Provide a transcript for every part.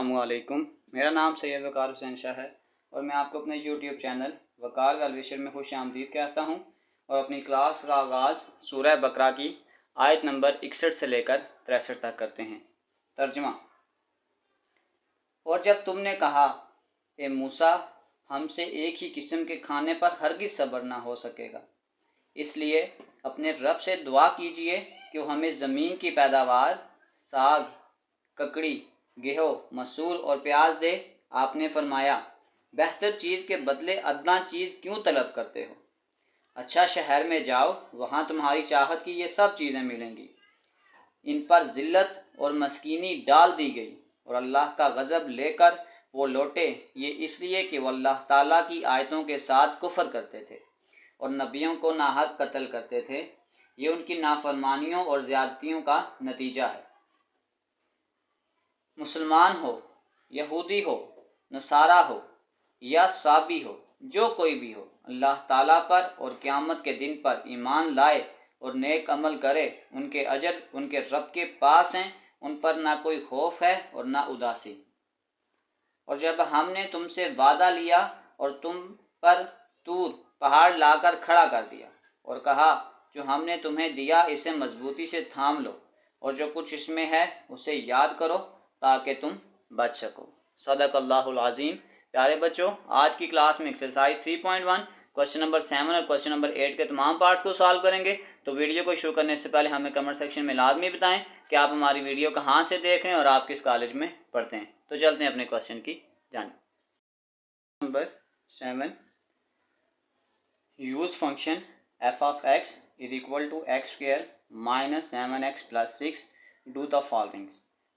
अस्सलामुअलैकुम। मेरा नाम सैयद वकार हुसैन शाह है और मैं आपको अपने यूट्यूब चैनल वकार वेलविशर में खुश आमदीद कहता हूँ और अपनी क्लास का आगाज़ सूरह बकरा की आयत नंबर 61 से लेकर 63 तक करते हैं। तर्जुमा। और जब तुमने कहा, ए मूसा, हमसे एक ही किस्म के खाने पर हरगिज़ सब्र ना हो सकेगा, इसलिए अपने रब से दुआ कीजिए कि वो हमें ज़मीन की पैदावार, साग, ककड़ी, गेहूँ, मसूर और प्याज दे। आपने फरमाया, बेहतर चीज़ के बदले अदना चीज़ क्यों तलब करते हो? अच्छा शहर में जाओ, वहाँ तुम्हारी चाहत की ये सब चीज़ें मिलेंगी। इन पर ज़िल्लत और मस्कीनी डाल दी गई और अल्लाह का गज़ब लेकर वो लौटे, ये इसलिए कि वो अल्लाह ताला की आयतों के साथ कुफ्र करते थे और नबियों को नाहक कत्ल करते थे। ये उनकी नाफरमानियों और ज़्यादतियों का नतीजा है। मुसलमान हो, यहूदी हो, नसारा हो या साबी हो, जो कोई भी हो, अल्लाह ताला पर और क़यामत के दिन पर ईमान लाए और नेक अमल करे, उनके अजर उनके रब के पास हैं। उन पर ना कोई खौफ है और ना उदासी। और जब हमने तुमसे वादा लिया और तुम पर तूर पहाड़ लाकर खड़ा कर दिया और कहा, जो हमने तुम्हें दिया इसे मजबूती से थाम लो और जो कुछ इसमें है उसे याद करो ताकि तुम बच सको। सदक़ल्लाहुल अज़ीम। प्यारे बच्चों, आज की क्लास में एक्सरसाइज 3.1 क्वेश्चन नंबर 7 और क्वेश्चन नंबर 8 के तमाम पार्ट्स को सॉल्व करेंगे। तो वीडियो को शुरू करने से पहले हमें कमेंट सेक्शन में लाजमी बताएं कि आप हमारी वीडियो कहाँ से देख रहे हैं और आप किस कॉलेज में पढ़ते हैं। तो चलते हैं अपने क्वेश्चन की जानिब। Number 7, use function f of x is equal to x square minus 7x plus 6 do the following.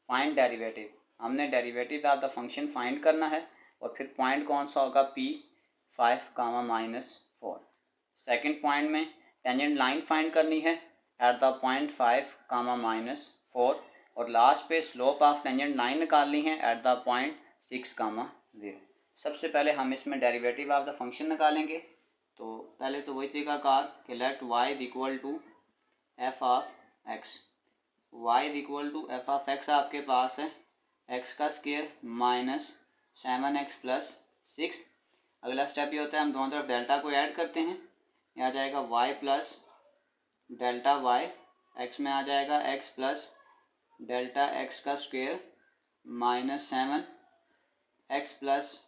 Find derivative. हमने derivative of the function find करना है और फिर पॉइंट कौन सा होगा, p5, -4। सेकंड पॉइंट में टेंजेंट लाइन फाइंड करनी है एट द पॉइंट 5, -4 और लास्ट पे स्लोप ऑफ टेंजेंट लाइन निकालनी है एट द पॉइंट 6, 0। सबसे पहले हम इसमें डेरिवेटिव ऑफ द फंक्शन निकालेंगे। तो पहले तो वही तरीकाकार कि let y is equal to f of x. y is equal to f of x आपके पास है x का स्क्वायर माइनस 7x प्लस 6। अगला स्टेप ये होता है हम दोनों तरफ डेल्टा को ऐड करते हैं। यह आ जाएगा y plus delta y, x में आ जाएगा x प्लस डेल्टा x का square minus 7x plus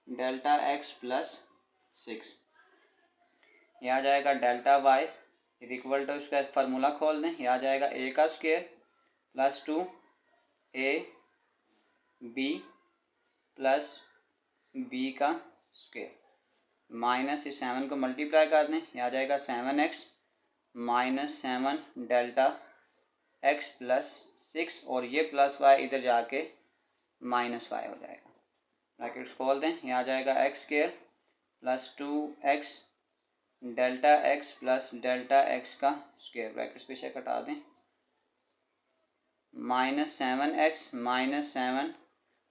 delta x plus 6। यह आ जाएगा delta y is equal to, इसका फार्मूला खोल दें, यह आ जाएगा a का square plus 2a b plus b का स्क्वायर माइनस इस 7 को मल्टीप्लाई कर दें, यह आ जाएगा 7x minus 7 delta x plus 6 और ये प्लस y इधर जाके माइनस y हो जाएगा। ब्रैकेट्स खोल दें, यह आ जाएगा x square plus 2x delta x plus delta x का स्क्वायर, ब्रैकेट्स पीछे कटा दें, minus 7x minus 7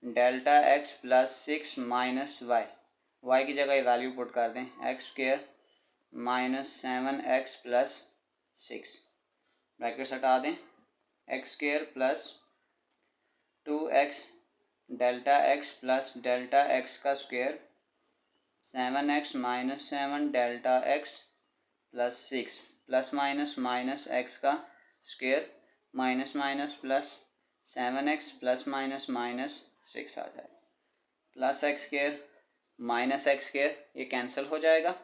delta x plus 6 minus y की जगह वैल्यू पुट कर दें, x square minus 7x plus 6, brackets हटा दें, x square plus 2x delta x plus delta x का square 7x minus 7 delta x plus 6 plus minus minus x का square minus minus plus 7x plus minus minus 6 आ जाएगा, plus x square minus x square ये cancel हो जाएगा,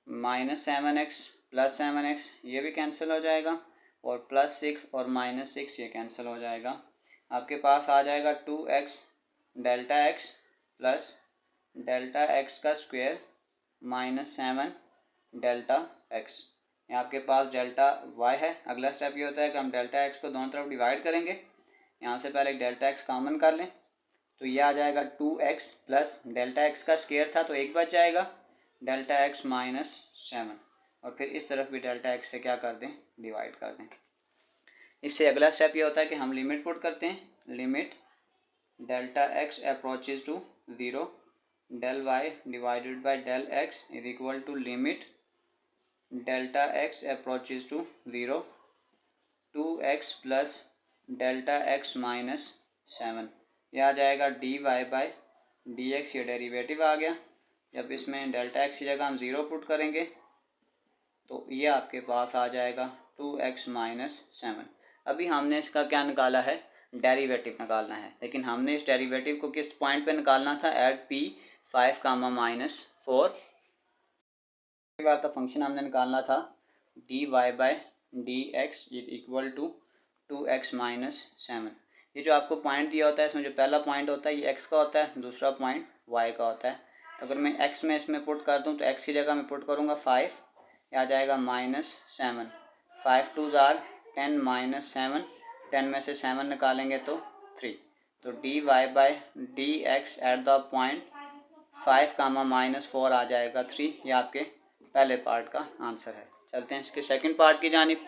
minus 7x plus 7x ये भी cancel हो जाएगा और प्लस 6 और माइनस 6 ये कैंसिल हो जाएगा। आपके पास आ जाएगा 2x delta x plus delta x का स्क्वायर माइनस 7 डेल्टा x। यहाँ आपके पास डेल्टा y है। अगला स्टेप ये होता है कि हम डेल्टा x को दोनों तरफ डिवाइड करेंगे। यहाँ से पहले डेल्टा x कॉमन कर लें तो ये आ जाएगा 2x प्लस डेल्टा x का स्क्वायर था तो एक बच जाएगा, डेल्टा x माइनस 7 और फिर इस तरफ भी डेल्टा x से क्या कर दें, डिवाइड कर दें। इससे अगला स्टेप ये होता है कि हम लिमिट पुट करते हैं, limit delta x approaches to 0 del y divided by del x is equal to limit delta x approaches to 0 2x plus delta x minus 7 ये आ जाएगा D Y by D x, ये derivative आ गया। जब इसमें डेल्टा एक्स की जगह हम 0 पुट करेंगे तो ये आपके पास आ जाएगा 2x माइनस 7। अभी हमने इसका क्या निकाला है, डेरिवेटिव निकालना है, लेकिन हमने इस डेरिवेटिव को किस पॉइंट पे निकालना था, एट p 5 कामा माइनस 4। का फंक्शन हमने निकालना था d Y by D x equal to 2x minus 7। ये जो आपको पॉइंट दिया होता है इसमें जो पहला पॉइंट होता है ये x का होता है, दूसरा पॉइंट y का होता है। तो अगर मैं x में इसमें पुट कर दूं तो x की जगह मैं पुट करूंगा 5, आ जाएगा माइनस 7। 5 टू जार 10 माइनस 7, 10 में से 7 निकालेंगे तो 3। तो d Y by D x at the point 5 comma minus 4 आ जाएगा 3। ये आपके पहले पार्ट का आंसर है। चलते हैं इसके सेकंड पार्ट की जानिब।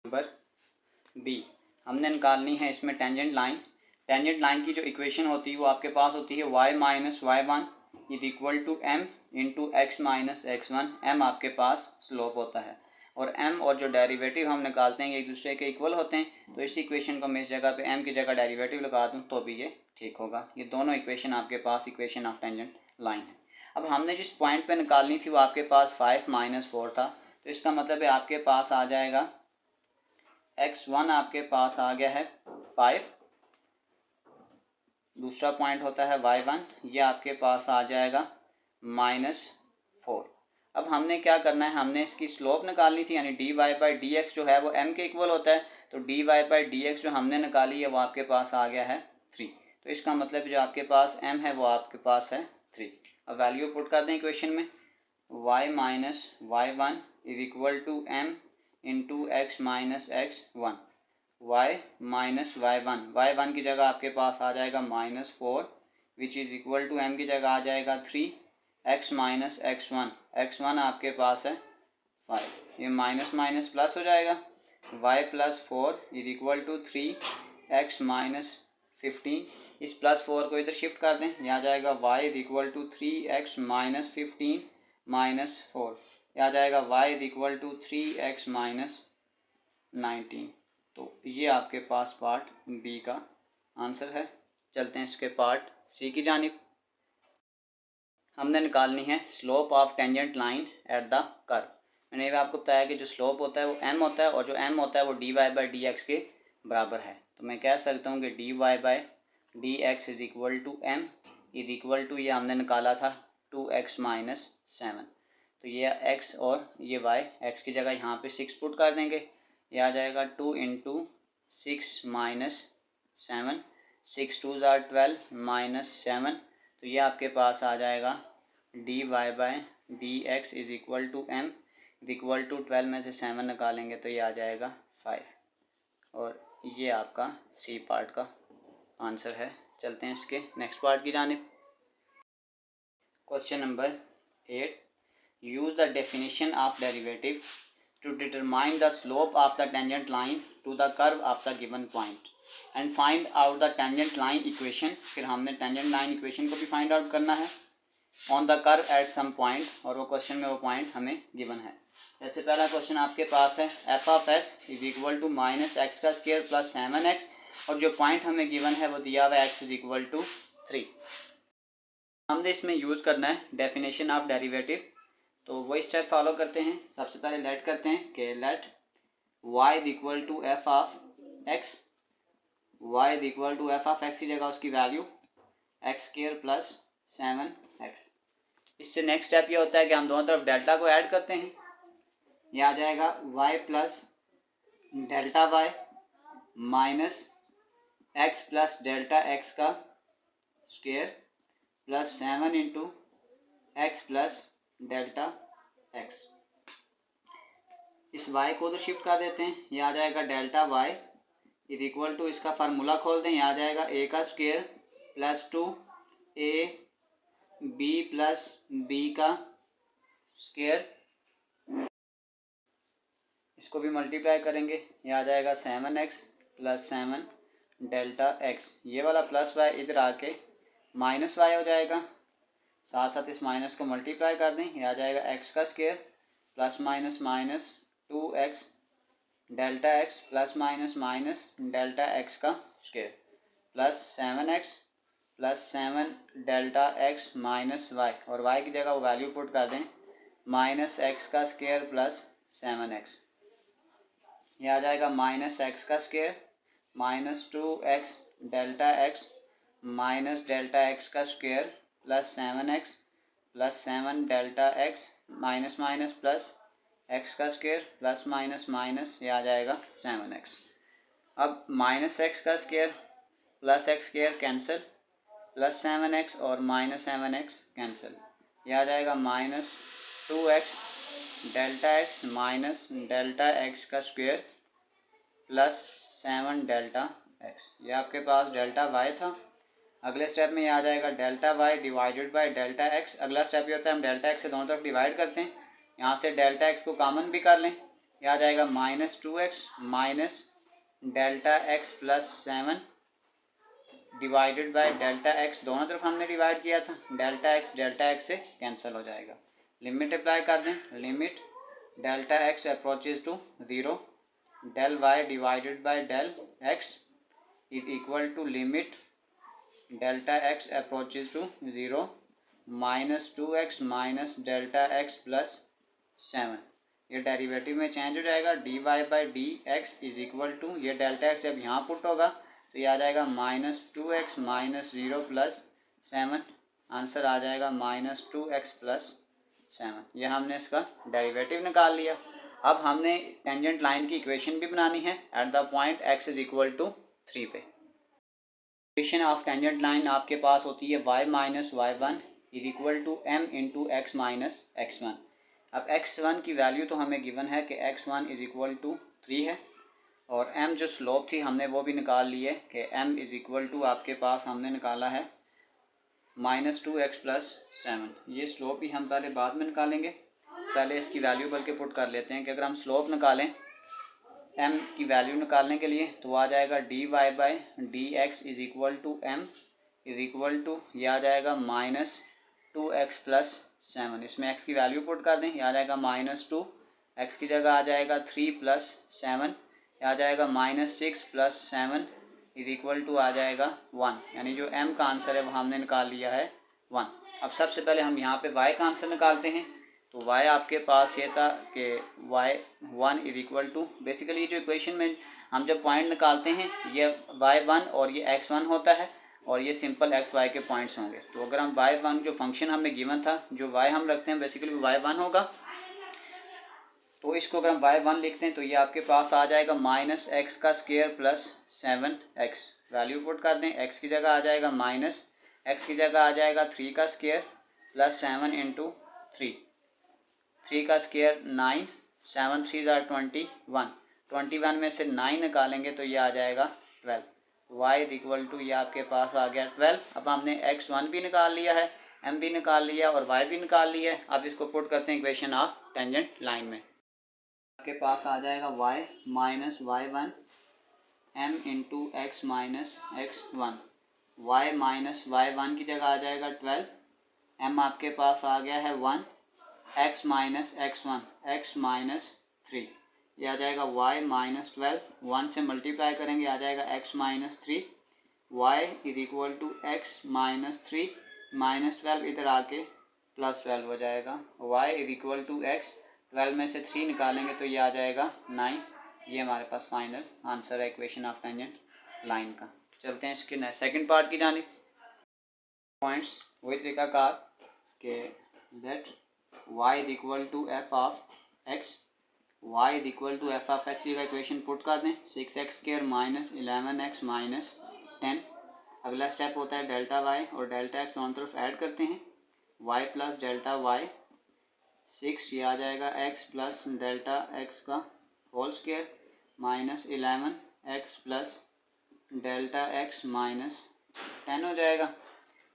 नंबर बी, हमने निकालनी है इसमें टेंजेंट लाइन। टेंजेंट लाइन की जो इक्वेशन होती है वो आपके पास होती है y minus y one is equal to m into x minus x one. M आपके पास स्लोप होता है और m और जो डेरिवेटिव हम निकालते हैं एक दूसरे के इक्वल होते हैं। तो इस इक्वेशन को मैं इस जगह पे m की जगह डेरिवेटिव लगा दूं तो भी ये ठीक होगा। ये दोनों इक्वेशन आपके पास इक्वेशन ऑफ टेंजेंट लाइन है। अब हमने जिस पॉइंट पे निकालनी थी वो आपके पास 5 माइनस 4 था, तो इसका मतलब है आपके पास आ जाएगा x1 आपके पास आ गया है 5, दूसरा पॉइंट होता है y1, ये आपके पास आ जाएगा माइनस 4। अब हमने क्या करना है, हमने इसकी स्लोप निकालनी थी, यानी d Y by D x जो है वो m के इक्वल होता है। तो d Y by D x जो हमने निकाली है वो आपके पास आ गया है 3। तो इसका मतलब जो आपके पास m है वो आपके पास है 3। अब वैल्यू पुट कर दें इक्वेशन में, y minus y one is equal to m into x minus x one. y minus y one की जगह आपके पास आ जाएगा minus 4 which is equal to m की जगह आ जाएगा 3, x माइनस एक्स वन आपके पास है 5। ये माइनस माइनस प्लस हो जाएगा, y plus 4 is equal to 3x minus 15। इस प्लस 4 को इधर शिफ्ट कर दें, यह आ जाएगा y is equal to 3x minus 15 minus 4। यह आ जाएगा y is equal to 3x minus 19। तो ये आपके पास पार्ट बी का आंसर है। चलते हैं इसके पार्ट सी की जानिब। हमने निकालनी है slope of tangent line at the curve. मैंने आपको बताया कि जो स्लोप होता है वो m होता है और जो m होता है वो d Y by D x के बराबर है। तो मैं कह सकता हूँ कि d Y by D x is equal to m is equal to, ये हमने निकाला था 2x माइनस 7। तो ये x और ये y, x की जगह यहाँ पे 6 पुट कर देंगे, ये आ जाएगा 2 इंटू 6 माइनस 7, 6 टू ज़ार 12 माइनस 7। तो ये आपके पास आ जाएगा D Y by D x is equal to m is equal to 12 में से 7 निकालेंगे तो ये आ जाएगा 5। और ये आपका सी पार्ट का आंसर है। चलते हैं इसके नेक्स्ट पार्ट की जानिब। Question number 8, use the definition of derivative to determine the slope of the tangent line to the curve of the given point and find out the tangent line equation। फिर हमने tangent line equation को भी find out करना है on the curve at some point, और वो question में वो पॉइंट हमें गिवन है। जैसे पहला क्वेश्चन आपके पास है f of x is equal to minus x का स्क्वायर प्लस 7x, और जो पॉइंट हमें गिवन है वो दिया हुआ है x इज इक्वल टू 3। हमने इसमें यूज़ करना है डेफिनेशन ऑफ डेरिवेटिव। तो वही स्टेप फॉलो करते हैं। सबसे पहले लेट करते हैं कि let y is equal to f of x, y is equal to f of x की जगह उसकी value x square plus 7x। इससे नेक्स्ट स्टेप ये होता है कि हम दोनों तरफ डेल्टा को ऐड करते हैं, ये आ जाएगा y plus delta y minus x plus delta x का square plus 7 into x plus delta x. इस y को उधर शिफ्ट कर देते हैं, ये आ जाएगा delta y is equal to, इसका फार्मूला खोल दें, ये आ जाएगा a का square plus 2a b plus b का स्क्वायर, इसको भी मल्टीप्लाई करेंगे, ये आ जाएगा 7x प्लस 7 डेल्टा x। ये वाला प्लस y इधर आके माइनस y हो जाएगा, साथ साथ इस माइनस को मल्टीप्लाई कर दें, ये आ जाएगा x का square plus minus minus 2x delta x plus minus minus delta x का square. Plus 7x plus 7 delta x minus y, और y की जगह वो वैल्यू पुट कर दें माइनस एक्स का स्क्वायर प्लस 7x। ये आ जाएगा माइनस एक्स का square minus 2x delta x minus delta x का square plus 7x plus 7 delta x minus minus plus x का स्क्वायर प्लस माइनस माइनस, ये आ जाएगा 7x। अब माइनस एक्स का square plus x square cancel, plus 7x और minus 7x cancel, ये आ जाएगा minus 2x delta x minus delta x का स्क्वायर प्लस 7 डेल्टा x। ये आपके पास डेल्टा y था। अगले स्टेप में ये आ जाएगा delta y divided by delta x। अगला स्टेप ये होता है हम डेल्टा x से दोनों तरफ डिवाइड करते हैं, यहाँ से डेल्टा x को कॉमन भी कर लें, ये आ जाएगा minus 2x minus delta x plus 7 divided by delta x। दोनों तरफ हमने डिवाइड किया था, डेल्टा x से कैंसिल हो जाएगा। लिमिट अप्लाई कर दें, limit delta x approaches to 0 del y divided by del x is equal to limit delta x approaches to 0 minus 2x minus delta x plus 7। ये derivative में change हो जाएगा, D Y by D x is equal to, ये delta X जब यहाँ put होगा तो ये आ जाएगा minus 2x minus 0 plus 7। Answer आ जाएगा माइनस 2x प्लस 7। यह हमने इसका डेरिवेटिव निकाल लिया। अब हमने टेंजेंट लाइन की इक्वेशन भी बनानी है at the point x is equal to 3 पे। इक्वेशन ऑफ टेंजेंट लाइन आपके पास होती है y minus y1 is equal to m into x minus x1। अब x1 की वैल्यू तो हमें गिवन है कि x1 इज इक्वल टू 3 है, और m जो स्लोप थी हमने वो भी निकाल ली है कि m इज इक्वल टू आपके पास हमने निकाला है माइनस 2x प्लस 7। ये स्लोप भी हम पहले बाद में निकालेंगे, पहले इसकी वैल्यू बल्कि पुट कर लेते हैं कि अगर हम स्लोप निकालें m की वैल्यू निकालने के लिए तो आ जाएगा D Y by D x is equal to m is equal to, ये आ जाएगा माइनस 2x प्लस 7। इसमें x की वैल्यू पुट कर दें, ये आ जाएगा माइनस 2, x की जगह आ जाएगा 3 प्लस 7, ये आ जाएगा minus 6 plus 7 is equal to आ जाएगा 1। यानी जो m का आंसर है वो हमने निकाल लिया है 1। अब सबसे पहले हम यहाँ पे y का आंसर निकालते हैं। तो y आपके पास ये था कि y1 is equal to, basically जो इक्वेशन में हम जब पॉइंट निकालते हैं ये y1 और ये x1 होता है और ये सिंपल एक्स वाई के पॉइंट्स होंगे। तो अगर हम y1 जो फंक्शन हमें गिवन था, जो y हम रखते हैं बेसिकली y1 होगा, तो इसको अगर हम y1 लिखते हैं तो ये आपके पास आ जाएगा माइनस एक्स का square plus 7x। Value put कर दें, x की जगह आ जाएगा माइनस, x की जगह आ जाएगा 3 का स्क्वायर प्लस 7 इंटू 3 का स्क्वायर 9, 7 3 ज़ार 21 में से 9 निकालेंगे तो ये आ जाएगा 12। y इज इक्वल टू, ये आपके पास आ गया 12। अब हमने x1 भी निकाल लिया है, m भी निकाल लिया और y भी निकाल लिया है। अब इसको पुट करते हैं इक्वेशन ऑफ टेंजेंट लाइन में। आपके पास आ जाएगा y minus y1 m into x minus x1। y minus y1 की जगह आ जाएगा 12, m आपके पास आ गया है 1, x minus x1 x minus 3, ये आ जाएगा y माइनस 12, 1 से मल्टीप्लाई करेंगे आ जाएगा x minus 3, y is equal to x minus 3 minus 12 इधर आके प्लस 12 हो जाएगा। y is equal to x, 12 में से 3 निकालेंगे तो ये आ जाएगा 9। ये हमारे पास फाइनल आंसर है इक्वेशन ऑफ टेंजेंट लाइन का। चलते हैं इसके सेकंड पार्ट की जानिब। पॉइंट्स वही तरीकाकार के let y is equal to f of x, y is equal to f of x का इक्वेशन पुट कर दें 6x square minus 11x minus 10। अगला स्टेप होता है डेल्टा y और डेल्टा x दोनों तरफ ऐड करते हैं, y प्लस डेल्टा y 6, ये आ जाएगा x प्लस डेल्टा x का whole square minus 11x plus delta x minus 10 हो जाएगा।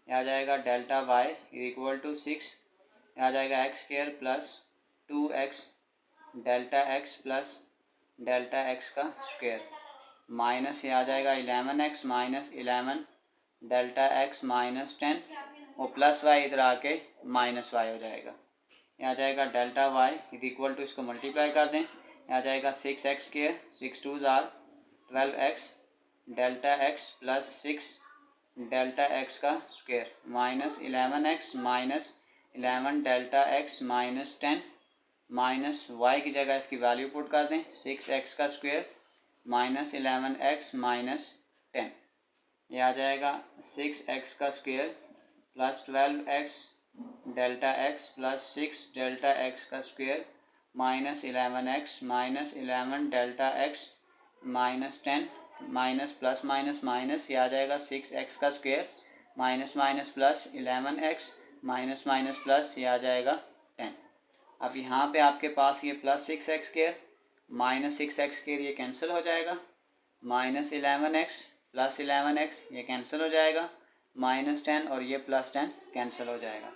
ये आ जाएगा delta y is equal to 6, ये आ जाएगा x square plus 2x delta x plus delta x का स्क्वायर माइनस, ये आ जाएगा 11x minus 11 delta x minus 10 और प्लस y इधर आके माइनस y हो जाएगा। ये आ जाएगा delta y is equal to, इसको मल्टीप्लाई कर दें, ये आ जाएगा 6x स्क्वायर 6 2 ज़ार 12x delta X plus 6 delta X का square minus 11x minus 11 delta x minus 10 minus Y की जगह इसकी वैल्यू पुट कर दें 6x का स्क्वायर माइनस 11x माइनस 10, ये आ जाएगा 6x का square plus 12x delta X plus 6 delta X का square minus 11x minus 11 delta x minus 10 minus plus minus minus, ये आ जाएगा 6x का square minus minus plus 11x minus minus plus, ये आ जाएगा 10। अब यहाँ पे आपके पास ये plus 6x square minus 6x square ये कैंसिल हो जाएगा, माइनस 11x प्लस 11x ये कैंसिल हो जाएगा, माइनस 10 और ये प्लस 10 कैंसिल हो जाएगा।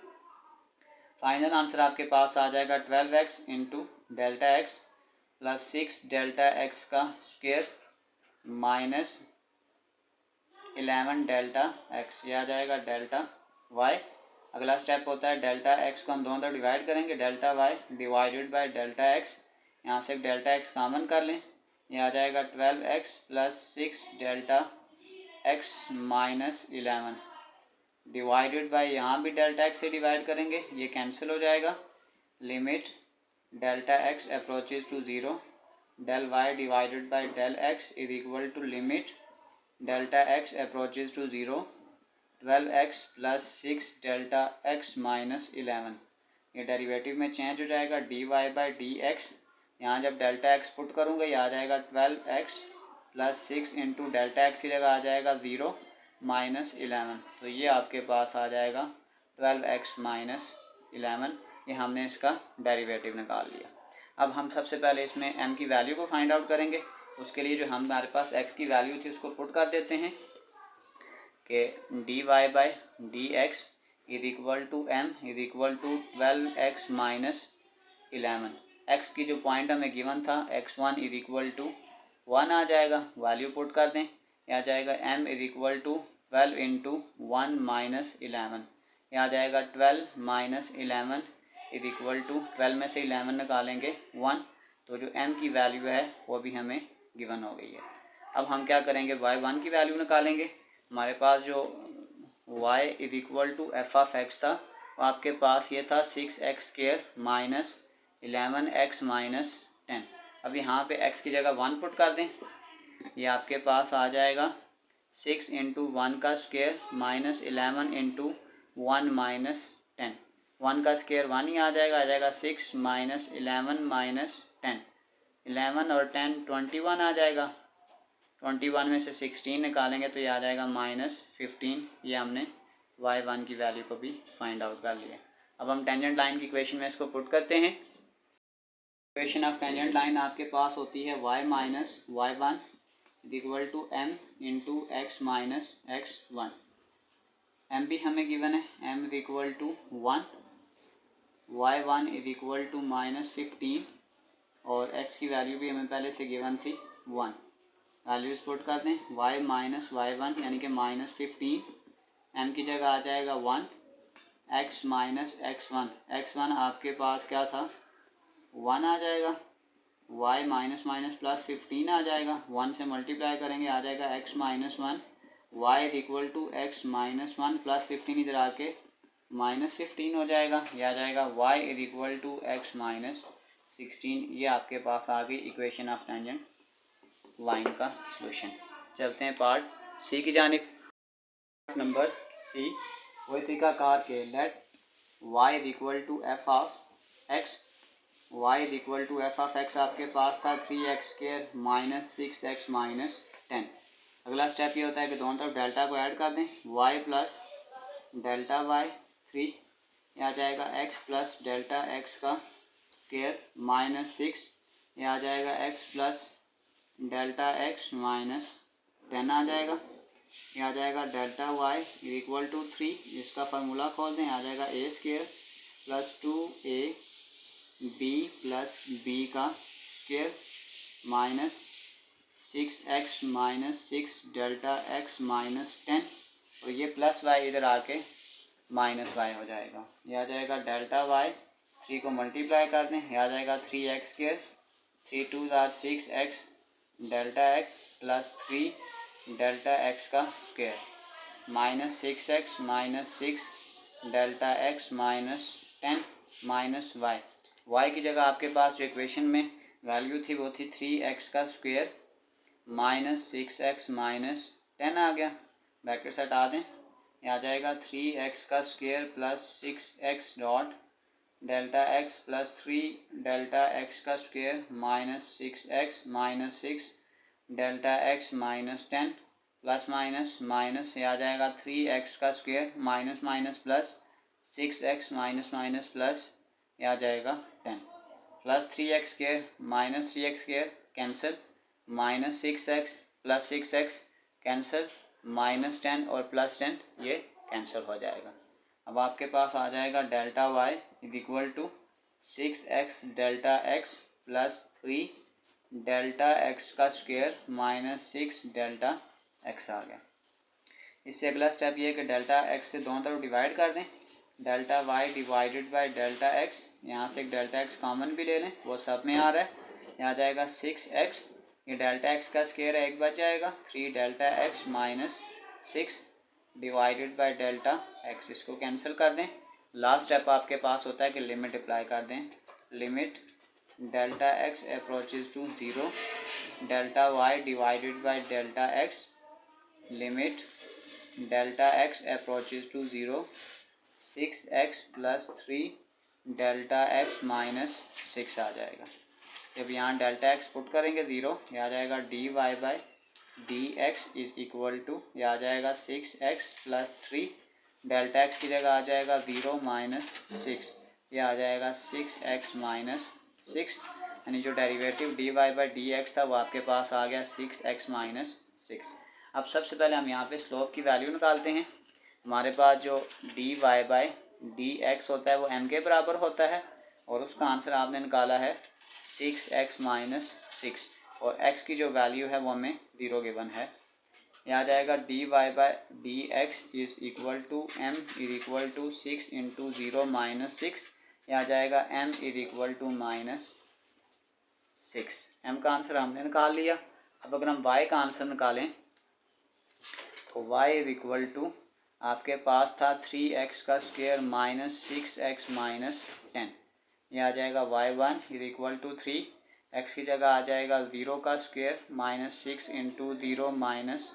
फाइनल आंसर आपके पास आ जाएगा 12x into delta X plus 6 delta X का स्क्वायर माइनस 11 डेल्टा एक्स, ये आ जाएगा डेल्टा वाई। अगला स्टेप होता है डेल्टा एक्स को हम दोनों तरफ डिवाइड करेंगे, delta y divided by delta x, यहाँ से डेल्टा एक्स कॉमन कर लें, ये आ जाएगा 12x plus 6 delta x minus 11 divided by यहाँ भी डेल्टा एक्स से डिवाइड करेंगे, ये कैंसिल हो जाएगा। Limit delta x approaches to zero del y divided by del x is equal to limit delta x approaches to zero 12x plus 6 delta x minus 11, ये derivative में change हो जाएगा D Y by D x, यहाँ जब delta x put करूँगा ये आ जाएगा 12x plus 6 into delta x की जगह आ जाएगा 0 माइनस 11, तो ये आपके पास आ जाएगा 12x माइनस 11, ये हमने इसका डेरिवेटिव निकाल लिया। अब हम सबसे पहले इसमें m की वैल्यू को फाइंड आउट करेंगे, उसके लिए जो हमारे पास x की वैल्यू थी उसको पुट कर देते हैं कि d Y by D x is equal to m is equal to 12x minus 11, x की जो पॉइंट हमें गिवन था x1 इज इक्वल टू 1 आ जाएगा, वैल्यू पुट कर दें, यह आ जाएगा m is equal to 12 into 1 minus 11, यह आ जाएगा 12 माइनस 11 इज इक्वल टू 12 में से 11 निकालेंगे 1, तो जो m की वैल्यू है वो भी हमें गिवन हो गई है। अब हम क्या करेंगे y1 की वैल्यू निकालेंगे, हमारे पास जो y is equal to f of x था वो आपके पास ये था 6x square minus 11x minus 10, अब यहाँ पे x की जगह 1 पुट कर दें, ये आपके पास आ जाएगा 6 इंटू 1 का स्क्वायर माइनस 11 इंटू 1 माइनस 10, 1 का स्क्वायर 1 ही आ जाएगा 6 माइनस 11 माइनस 10, 11 और 10 21 आ जाएगा, 21 में से 16 निकालेंगे तो ये आ जाएगा माइनस 15, ये हमने y1 की वैल्यू को भी फाइंड आउट कर लिया। अब हम टेंजेंट लाइन की इक्वेशन में इसको पुट करते हैं। इक्वेशन ऑफ टेंजेंट लाइन आपके पास होती है y minus y1 is equal to m into x minus x1, m भी हमें गिवन है, m is equal to 1, y1 is equal to minus 15 और x की वैल्यू भी हमें पहले से गिवन थी 1, वैल्यूज पुट कर दें y माइनस y1 यानी कि माइनस 15, m की जगह आ जाएगा 1, x माइनस x1 आपके पास क्या था 1 आ जाएगा, y माइनस माइनस प्लस 15 आ जाएगा, 1 से मल्टीप्लाई करेंगे आ जाएगा x minus 1, y is equal to x minus 1 plus 15 इधर आके माइनस 15 हो जाएगा, यह आ जाएगा y is equal to x minus 16, ये आपके पास आ गई इक्वेशन ऑफ टेंजेंट लाइन का सॉल्यूशन। चलते हैं पार्ट सी की जानिब। नंबर सी, वही तरीकाकार के let y is equal to f of x, y is equal to f of x आपके पास था 3x square minus 6x minus 10। अगला स्टेप ये होता है कि दोनों तरफ डेल्टा को ऐड कर दें, y प्लस डेल्टा y 3, ये आ जाएगा x प्लस डेल्टा x का स्क्वायर माइनस 6, ये आ जाएगा x plus delta x minus 10 आ जाएगा, ये आ जाएगा delta y is equal to 3, इसका फार्मूला खोल दें, आ जाएगा a square plus 2a b plus b का square minus 6x minus 6 delta x minus 10 और ये प्लस y इधर आके माइनस y हो जाएगा, ये आ जाएगा डेल्टा y, 3 को मल्टीप्लाई कर दें, ये आ जाएगा 3x square, 3 2 6x delta x plus 3 delta X का square minus 6x minus 6 delta x minus 10 minus Y की जगह आपके पास जो इक्वेशन में वैल्यू थी वो थी 3x का स्क्वायर माइनस 6x माइनस 10 आ गया। ब्रैकेट हटा दें, ये आ जाएगा 3x का square plus 6x dot delta X plus 3 delta X का square minus 6x minus 6 delta x minus 10 plus minus minus, ये आ जाएगा 3x का square minus minus plus 6x minus minus plus, ये आ जाएगा 10 plus 3x square minus 3x square cancel, minus 6x plus 6x cancel, minus 10 और plus 10 ये cancel हो जाएगा। अब आपके पास आ जाएगा delta y is equal to 6x delta x plus 3 delta x का स्क्वायर माइनस 6 डेल्टा x आ गया। इससे अगला स्टेप ये है कि डेल्टा x से दोनों तरफ डिवाइड कर दें, delta y divided by delta x, यहाँ से एक डेल्टा x कॉमन भी ले लें, वो सब में आ रहा है, यहाँ आ जाएगा 6x, ये डेल्टा x का स्क्वायर है, एक बच जाएगा 3 delta x minus 6 divided by delta x, इसको कैंसिल कर दें। लास्ट स्टेप आपके पास होता है कि लिमिट अप्लाई कर दें, limit delta x approaches to 0 delta y divided by delta x, limit delta x approaches to 0 6x plus 3 delta x minus 6 आ जाएगा। जब यहाँ डेल्टा x पुट करेंगे 0, यह आ जाएगा dy by D x is equal to, यह आ जाएगा 6x प्लस 3 डेल्टा x की जगह आ जाएगा 0 माइनस 6, यह आ जाएगा 6x माइनस 6, यानी जो derivative dy by D x था वो आपके पास आ गया 6x माइनस 6। अब सबसे पहले हम यहाँ पे स्लोप की वैल्यू निकालते हैं। हमारे पास जो dy बाई डी एक्स होता है वो m के बराबर होता है और उसका आंसर आपने निकाला है 6x माइनस 6 और x की जो वैल्यू है वो हमें 0 गिवन है। यह आ जाएगा dy by D x is equal to m is equal to 6 into 0 minus 6, यह आ जाएगा m is equal to minus 6। m का आंसर हमने निकाल लिया। अब अगर हम y का आंसर निकालें तो y इज इक्वल टू आपके पास था 3x का स्क्वायर माइनस 6x माइनस 10, यह आ जाएगा y1 is equal to 3, x की जगह आ जाएगा 0 का स्क्वायर माइनस 6 इंटू 0 माइनस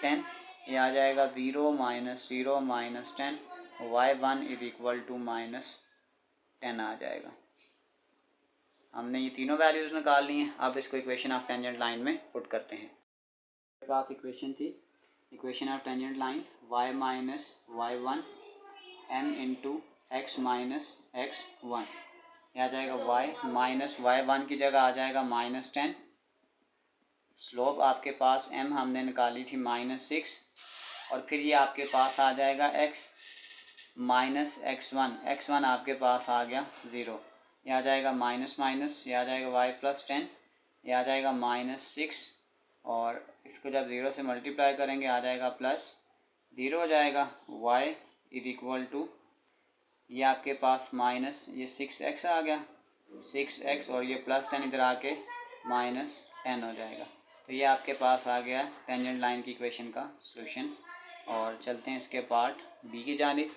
10, यह आ जाएगा 0 minus 0 minus 10, y1 is equal to minus 10 आ जाएगा। हमने ये तीनों वैल्यूज़ निकाल ली हैं। अब इसको इक्वेशन ऑफ टेंजेंट लाइन में पुट करते हैं। मेरे पास इक्वेशन थी, equation of tangent line y minus y1 m into x minus x1, यह आ जाएगा y माइनस y1 की जगह आ जाएगा माइनस 10, स्लोप आपके पास m हमने निकाली थी माइनस 6 और फिर ये आपके पास आ जाएगा x माइनस x1 आपके पास आ गया 0, यह आ जाएगा माइनस माइनस, यह आ जाएगा y प्लस 10, यह आ जाएगा माइनस 6 और इसको जब 0 से मल्टीप्लाई करेंगे आ जाएगा प्लस 0 हो जाएगा। y इज इक्वल टू, ये आपके पास माइनस ये 6x आ गया 6x और ये प्लस 10 इधर आके माइनस 10 हो जाएगा। तो ये आपके पास आ गया टेंजेंट लाइन की इक्वेशन का सॉल्यूशन। और चलते हैं इसके पार्ट बी की जानिब।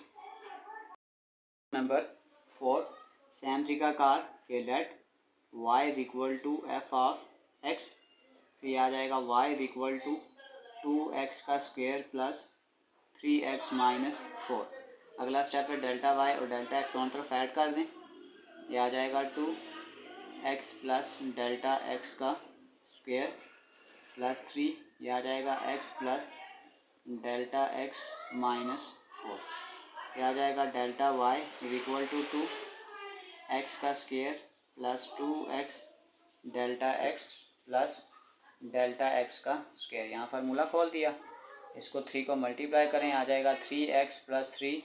नंबर 4, सेम तरीकाकार के let y is equal to f of x, फिर आ जाएगा y is equal to 2x का स्क्वायर प्लस 3x माइनस 4। अगला स्टेप है डेल्टा y और डेल्टा x दोनों तरफ ऐड कर दें, यह आ जाएगा 2x प्लस डेल्टा x का स्क्वायर प्लस 3, यह आ जाएगा x plus delta x minus 4, यह आ जाएगा delta y is equal to 2x का square plus 2x delta x plus delta x का स्क्वायर। यहाँ फार्मूला खोल दिया, इसको 3 को मल्टीप्लाई करें आ जाएगा 3x plus 3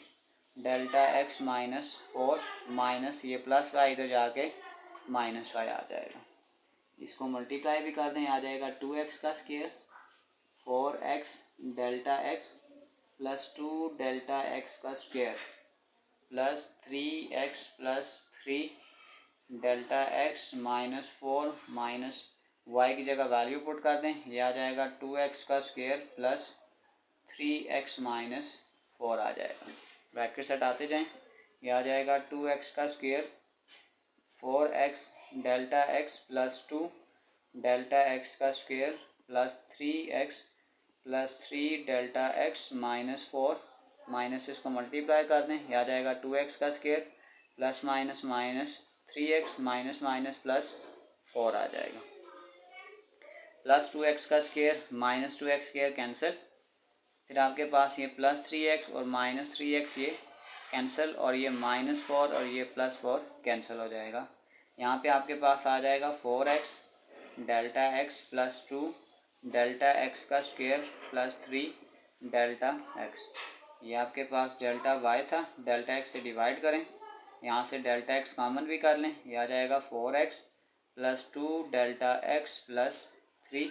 delta x minus 4 minus ये प्लस y इधर जाके माइनस y आ जाएगा। इसको मल्टीप्लाई भी कर दें आ जाएगा 2x का square 4x delta x plus 2 delta x का square plus 3x plus 3 delta x minus 4 minus y की जगह वैल्यू पुट कर दें, ये आ जाएगा 2x का स्क्वायर प्लस 3x माइनस 4 आ जाएगा। ब्रैकेट हटाते जाएं, ये आ जाएगा 2x का square 4x delta x plus 2 delta x का square plus 3x plus 3 delta x minus 4, minus इसको मल्टीप्लाई कर दें, यह आ जाएगा 2x का square plus minus minus 3x minus minus plus 4 आ जाएगा। प्लस 2x का square minus 2x square cancel, फिर आपके पास ये प्लस 3x और माइनस 3x ये कैंसिल, और ये माइनस 4 और ये प्लस 4 कैंसिल हो जाएगा। यहाँ पे आपके पास आ जाएगा 4x delta x plus 2 delta x का स्क्वायर प्लस 3 डेल्टा x, ये आपके पास डेल्टा y था, डेल्टा x से डिवाइड करें, यहाँ से डेल्टा x कॉमन भी कर लें, यह आ जाएगा 4x plus 2 delta x plus 3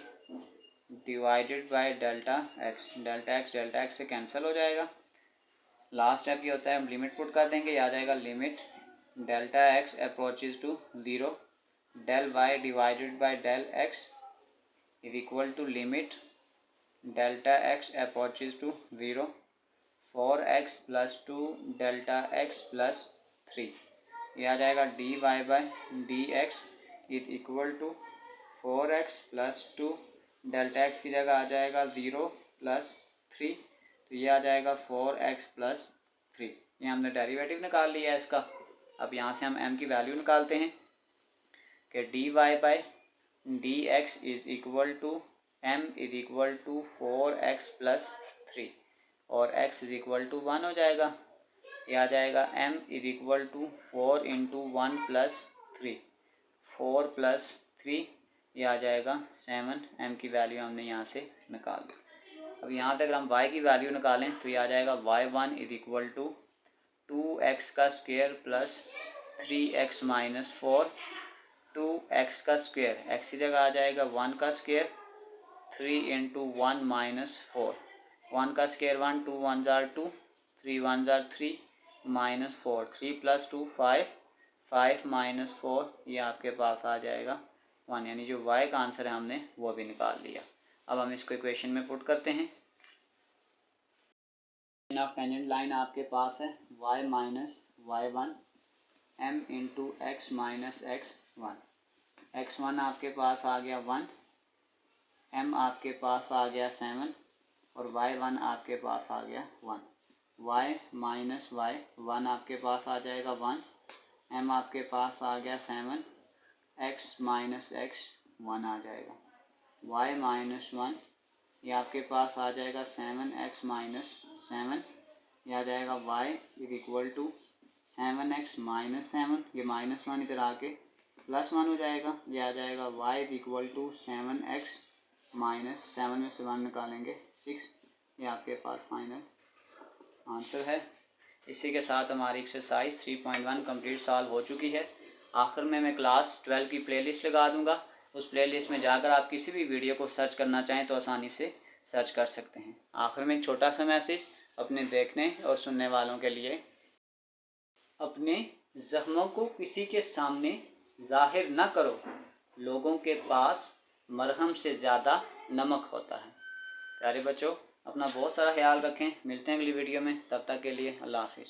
divided by delta x से कैंसिल हो जाएगा। लास्ट स्टेप ये होता है, हम लिमिट पुट कर देंगे, यह आ जाएगा limit delta x approaches to 0 del y divided by del x is equal to limit delta x approaches to 0 4x plus 2 delta x plus 3, ये आ जाएगा dy by d x is equal to 4x plus 2 delta x की जगह आ जाएगा 0 plus 3, तो ये आ जाएगा 4x प्लस 3। ये हमने डेरिवेटिव निकाल लिया है इसका। अब यहाँ से हम m की वैल्यू निकालते हैं कि dy by d x is equal to m is equal to 4x plus 3 और x इज इक्वल टू 1 हो जाएगा। ये आ जाएगा m is equal to 4 into 1 plus 3, 4 plus 3, ये आ जाएगा 7। m की वैल्यू हमने यहाँ से निकाल ली। अब यहाँ तक हम y की वैल्यू निकालें तो ये आ जाएगा y1 is equal to 2x का square plus 3x minus 4, 2x का स्क्वायर, x की जगह आ जाएगा 1 का स्क्वायर 3 इंटू 1 माइनस 4, 1 का square 1, 2 1 jar 2, 3 1 jar 3 minus 4, 3 plus 2 5, 5 minus 4, ये आपके पास आ जाएगा 1, यानी जो y का आंसर है हमने वो भी निकाल लिया। अब हम इसको इक्वेशन में पुट करते हैं। ऑफ टेंजेंट लाइन आपके पास है y minus y1 m into x minus x1, x1 आपके पास आ गया 1, m आपके पास आ गया 7 और y1 आपके पास आ गया 1, y माइनस y1 आपके पास आ जाएगा 1, m आपके पास आ गया 7, x माइनस x1 आ जाएगा, y माइनस 1 ये आपके पास आ जाएगा 7x माइनस 7, ये आ जाएगा y is equal to 7x minus 7, ये माइनस 1 इधर आके प्लस 1 हो जाएगा, ये आ जाएगा y is equal to 7x minus 7 में से 1 निकालेंगे 6, ये आपके पास फाइनल आंसर है। इसी के साथ हमारी एक्सरसाइज 3.1 कंप्लीट सॉल्व हो चुकी है। आखिर में मैं क्लास 12 की प्लेलिस्ट लगा दूंगा, उस प्लेलिस्ट में जाकर आप किसी भी वीडियो को सर्च करना चाहें तो आसानी से सर्च कर सकते हैं। आखिर में एक छोटा सा मैसेज अपने देखने और सुनने वालों के लिए, अपने जख्मों को किसी के सामने जाहिर न करो, लोगों के पास मरहम से ज़्यादा नमक होता है। प्यारे बच्चों, अपना बहुत सारा ख्याल रखें, मिलते हैं अगली वीडियो में, तब तक के लिए अल्लाह हाफिज़।